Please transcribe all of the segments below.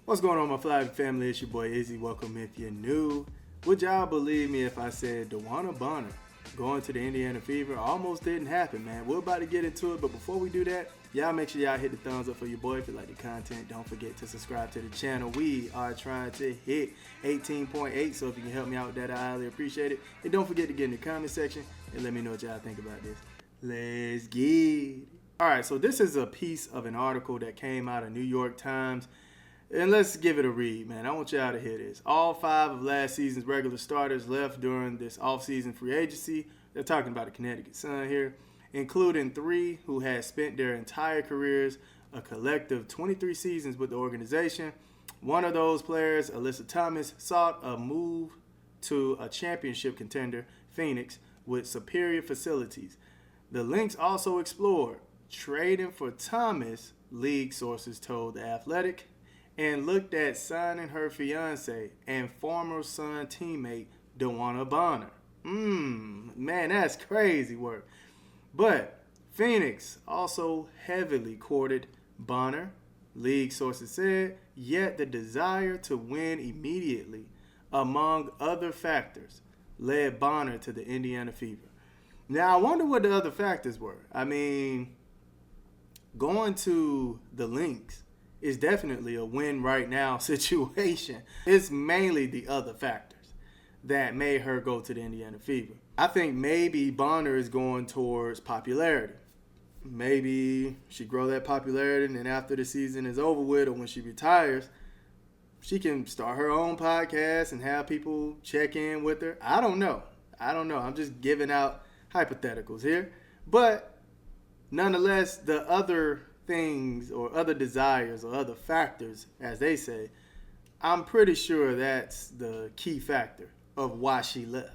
What's going on, my flag family? It's your boy Izzy. Welcome if you're new. Would y'all believe me if I said Dewanna going to the Indiana Fever almost didn't happen, man? We're about to get into it, but before we do that, y'all make sure y'all hit the thumbs up for your boy. If you like the content, don't forget to subscribe to the channel. We are trying to hit 18.8, so if you can help me out with that, I highly appreciate it. And don't forget to get in the comment section and let me know what y'all think about this. Let's get it. All right, so this is a piece of an article that came out of New York Times. And let's give it a read, man. I want y'all to hear this. All 5 of last season's regular starters left during this offseason free agency. They're talking about the Connecticut Sun here, including 3 who had spent their entire careers, a collective 23 seasons with the organization. One of those players, Alyssa Thomas, sought a move to a championship contender, Phoenix, with superior facilities. The Lynx also explored trading for Thomas, league sources told The Athletic, and looked at signing her fiance and former Sun teammate Dewanna. Man, that's crazy work. But Phoenix also heavily courted Bonner, league sources said, yet the desire to win immediately, among other factors, led Bonner to the Indiana Fever. Now, I wonder what the other factors were. I mean, going to the Lynx is definitely a win right now situation. It's mainly the other factors that made her go to the Indiana Fever. I think maybe Bonner is going towards popularity. Maybe she grow that popularity, and then after the season is over with or when she retires, she can start her own podcast and have people check in with her. I don't know. I'm just giving out hypotheticals here. But nonetheless, the other things or other desires or other factors, as they say, I'm pretty sure that's the key factor of why she left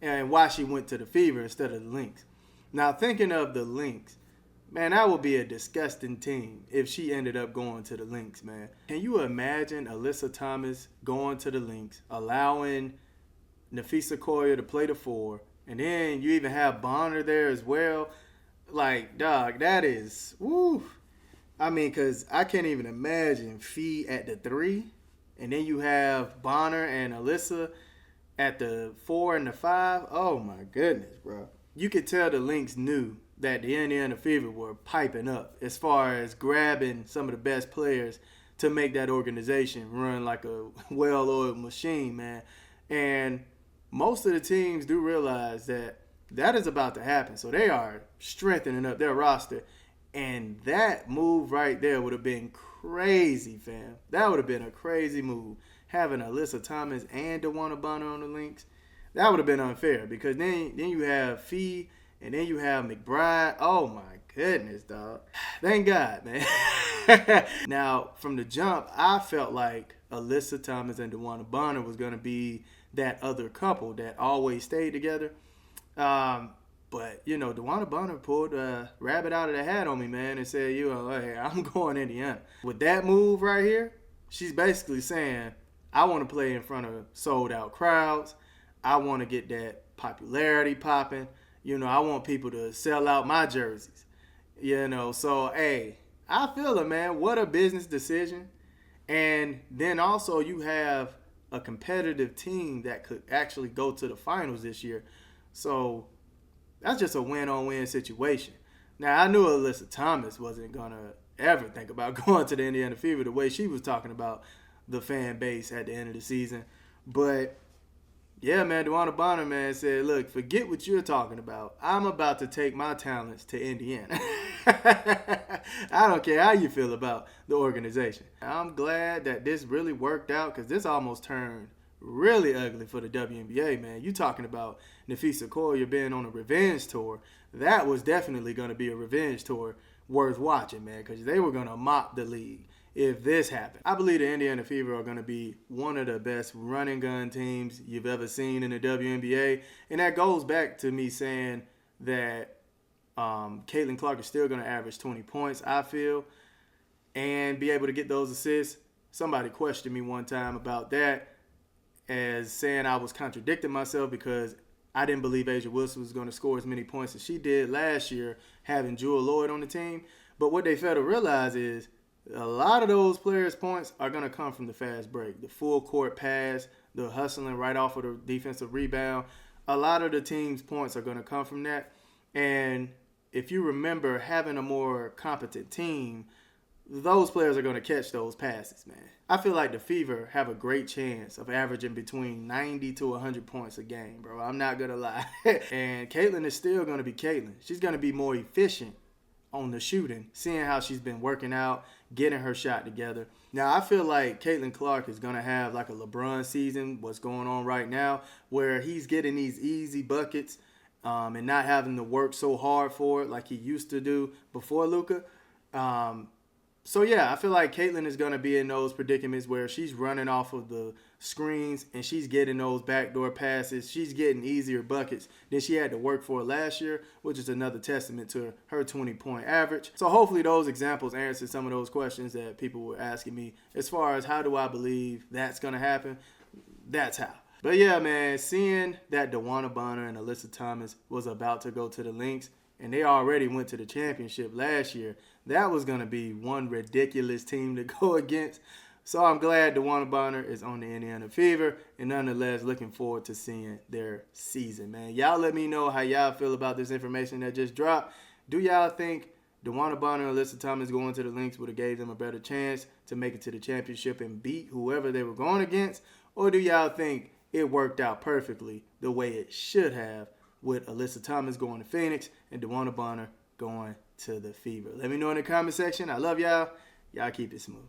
and why she went to the Fever instead of the Lynx. Now, thinking of the Lynx, man, that would be a disgusting team if she ended up going to the Lynx, man. Can you imagine Alyssa Thomas going to the Lynx, allowing Nafisa Collier to play the 4, and then you even have Bonner there as well? Like, dog, that is, woo. I mean, because I can't even imagine Fee at the 3, and then you have Bonner and Alyssa at the 4 and the 5. Oh, my goodness, bro. You could tell the Lynx knew that the Indiana Fever were piping up as far as grabbing some of the best players to make that organization run like a well-oiled machine, man. And most of the teams do realize that is about to happen. So they are strengthening up their roster. And that move right there would have been crazy, fam. That would have been a crazy move. Having Alyssa Thomas and Dewanna on the Lynx, that would have been unfair because then you have Fee and then you have McBride. Oh, my goodness, dog. Thank God, man. Now, from the jump, I felt like Alyssa Thomas and Dewanna was going to be that other couple that always stayed together. But, you know, Dewanna pulled a rabbit out of the hat on me, man, and said, hey, I'm going Indiana. With that move right here, she's basically saying, I want to play in front of sold-out crowds. I want to get that popularity popping. You know, I want people to sell out my jerseys. You know, so, hey, I feel it, man. What a business decision. And then also you have a competitive team that could actually go to the finals this year. So that's just a win-on-win situation. Now, I knew Alyssa Thomas wasn't going to ever think about going to the Indiana Fever the way she was talking about the fan base at the end of the season. But, yeah, man, Dewanna man, said, look, forget what you're talking about. I'm about to take my talents to Indiana. I don't care how you feel about the organization. I'm glad that this really worked out because this almost turned really ugly for the WNBA, man. You talking about Nafisa Collier being on a revenge tour. That was definitely going to be a revenge tour worth watching, man, because they were going to mop the league if this happened. I believe the Indiana Fever are going to be one of the best running gun teams you've ever seen in the WNBA. And that goes back to me saying that Caitlin Clark is still going to average 20 points, I feel, and be able to get those assists. Somebody questioned me one time about that, as saying I was contradicting myself because I didn't believe Asia Wilson was going to score as many points as she did last year, having Jewel Lloyd on the team. But what they fail to realize is A lot of those players' points are going to come from the fast break, the full court pass, the hustling right off of the defensive rebound. A lot of the team's points are going to come from that. And if you remember, having a more competent team, those players are going to catch those passes, man. I feel like the Fever have a great chance of averaging between 90 to 100 points a game, bro. I'm not going to lie. And Caitlin is still going to be Caitlin. She's going to be more efficient on the shooting, seeing how she's been working out, getting her shot together. Now, I feel like Caitlin Clark is going to have like a LeBron season, what's going on right now, where he's getting these easy buckets and not having to work so hard for it like he used to do before Luka. So, yeah, I feel like Caitlin is going to be in those predicaments where she's running off of the screens and she's getting those backdoor passes. She's getting easier buckets than she had to work for last year, which is another testament to her 20-point average. So, hopefully those examples answer some of those questions that people were asking me as far as how do I believe that's going to happen. That's how. But, yeah, man, seeing that Dewanna Bonner and Alyssa Thomas was about to go to the Lynx, and they already went to the championship last year, that was going to be one ridiculous team to go against. So I'm glad Dewanna Bonner is on the Indiana Fever, and nonetheless looking forward to seeing their season, man. Y'all let me know how y'all feel about this information that just dropped. Do y'all think Dewanna Bonner and Alyssa Thomas going to the Lynx would have gave them a better chance to make it to the championship and beat whoever they were going against? Or do y'all think it worked out perfectly the way it should have, with Alyssa Thomas going to Phoenix and Dewanna Bonner going to the Fever? Let me know in the comment section. I love y'all. Y'all keep it smooth.